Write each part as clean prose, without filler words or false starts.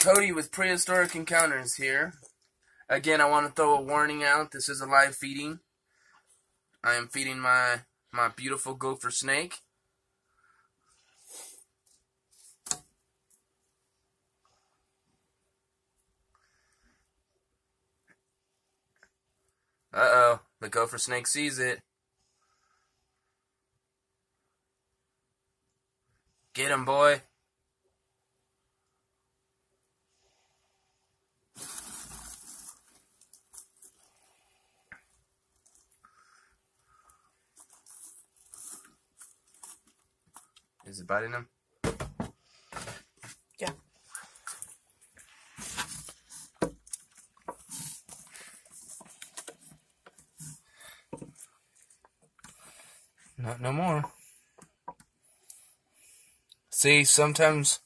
Cody with Prehistoric Encounters here. Again, I want to throw a warning out. This is a live feeding. I am feeding my beautiful gopher snake. Uh-oh, the gopher snake sees it. Get him, boy. Is it biting him? Yeah. No more. See, sometimes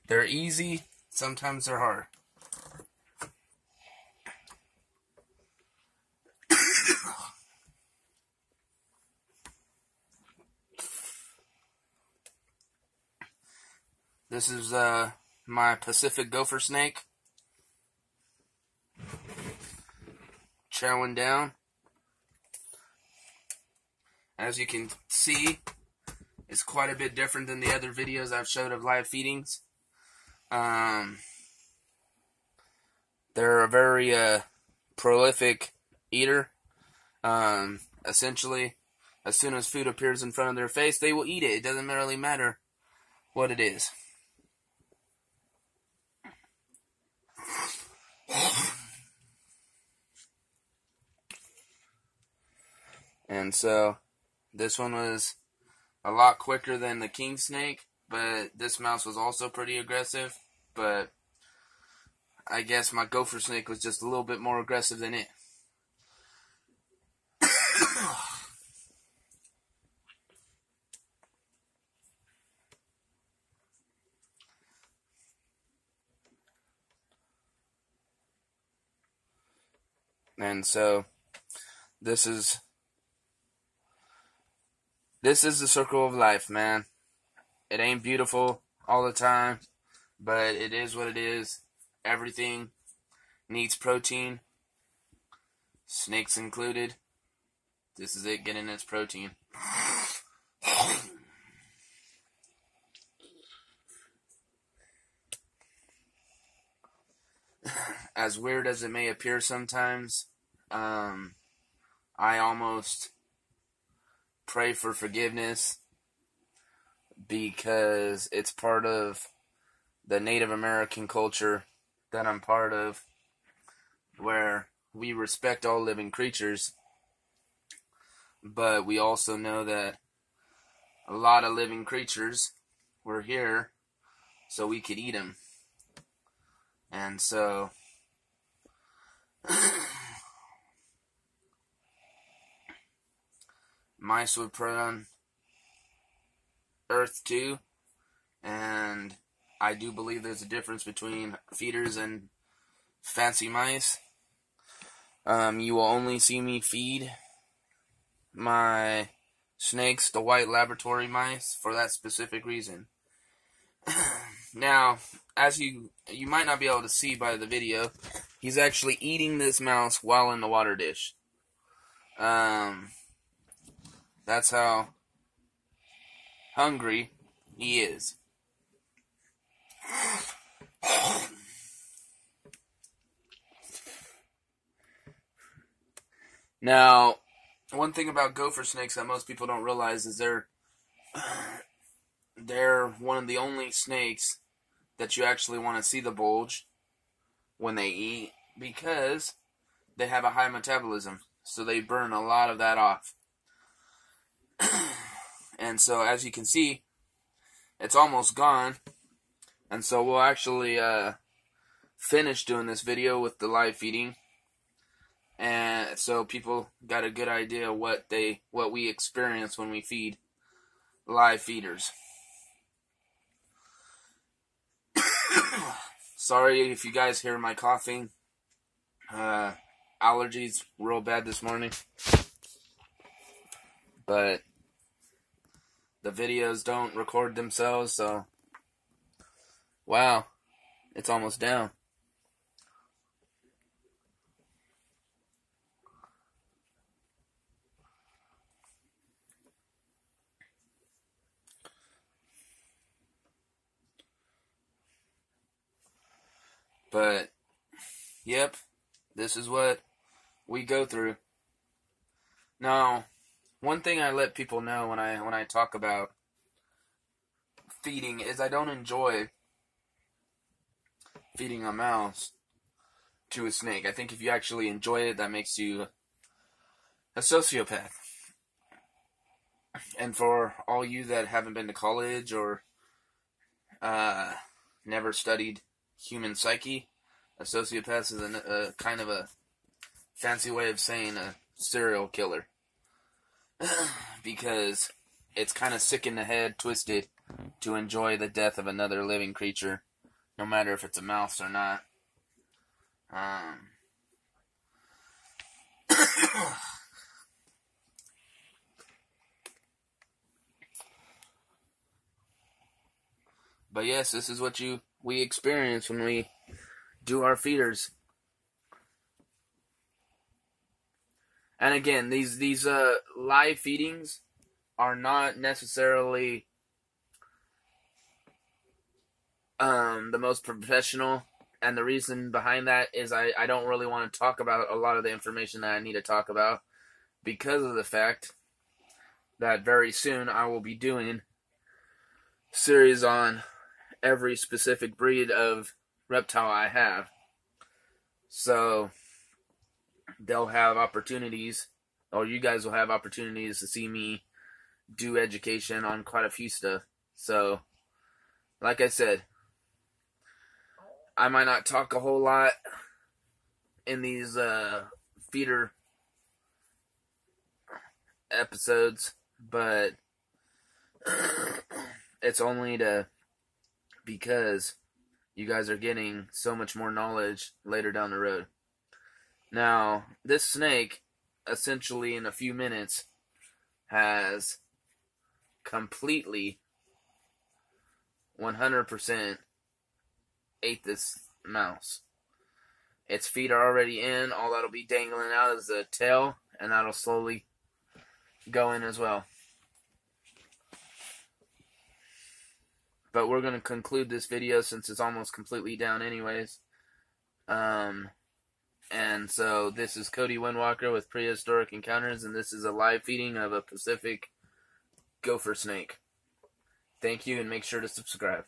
they're easy, sometimes they're hard. This is my Pacific Gopher Snake. Chowing down. As you can see, it's quite a bit different than the other videos I've showed of live feedings. They're a very prolific eater. Essentially, as soon as food appears in front of their face, they will eat it. It doesn't really matter what it is. And so, this one was a lot quicker than the king snake, but this mouse was also pretty aggressive, but I guess my gopher snake was just a little bit more aggressive than it. And so, this is the circle of life, man. It ain't beautiful all the time, but it is what it is. Everything needs protein, snakes included. This is it getting its protein. As weird as it may appear sometimes, I almost pray for forgiveness because it's part of the Native American culture that I'm part of, where we respect all living creatures, but we also know that a lot of living creatures were here so we could eat them. And so mice would prey on Earth too, and I do believe there's a difference between feeders and fancy mice. You will only see me feed my snakes, the white laboratory mice, for that specific reason. Now, as you might not be able to see by the video, he's actually eating this mouse while in the water dish. That's how hungry he is. Now, one thing about gopher snakes that most people don't realize is they're one of the only snakes that you actually want to see the bulge when they eat, because they have a high metabolism, so they burn a lot of that off. And so, as you can see, it's almost gone. And so we'll actually finish doing this video with the live feeding, and so people got a good idea what we experience when we feed live feeders. Sorry if you guys hear my coughing. Allergies real bad this morning. But the videos don't record themselves, so wow. It's almost down. But, yep, this is what we go through. Now, one thing I let people know when I talk about feeding is I don't enjoy feeding a mouse to a snake. I think if you actually enjoy it, that makes you a sociopath. And for all you that haven't been to college or never studied human psyche, a sociopath is a kind of a fancy way of saying a serial killer. Because it's kind of sick in the head, twisted, to enjoy the death of another living creature, no matter if it's a mouse or not. But yes, this is what we experience when we do our feeders. And again, these live feedings are not necessarily the most professional, and the reason behind that is I don't really want to talk about a lot of the information that I need to talk about, because of the fact that very soon I will be doing series on every specific breed of reptile I have. So they'll have opportunities, or you guys will have opportunities to see me do education on quite a few stuff. So, like I said, I might not talk a whole lot in these feeder episodes, but it's only because you guys are getting so much more knowledge later down the road. Now, this snake, essentially in a few minutes, has completely 100% ate this mouse. Its feet are already in. All that'll be dangling out is the tail, and that'll slowly go in as well. But we're going to conclude this video since it's almost completely down anyways. And so this is Cody Windwalker with Prehistoric Encounters, and this is a live feeding of a Pacific Gopher Snake. Thank you, and make sure to subscribe.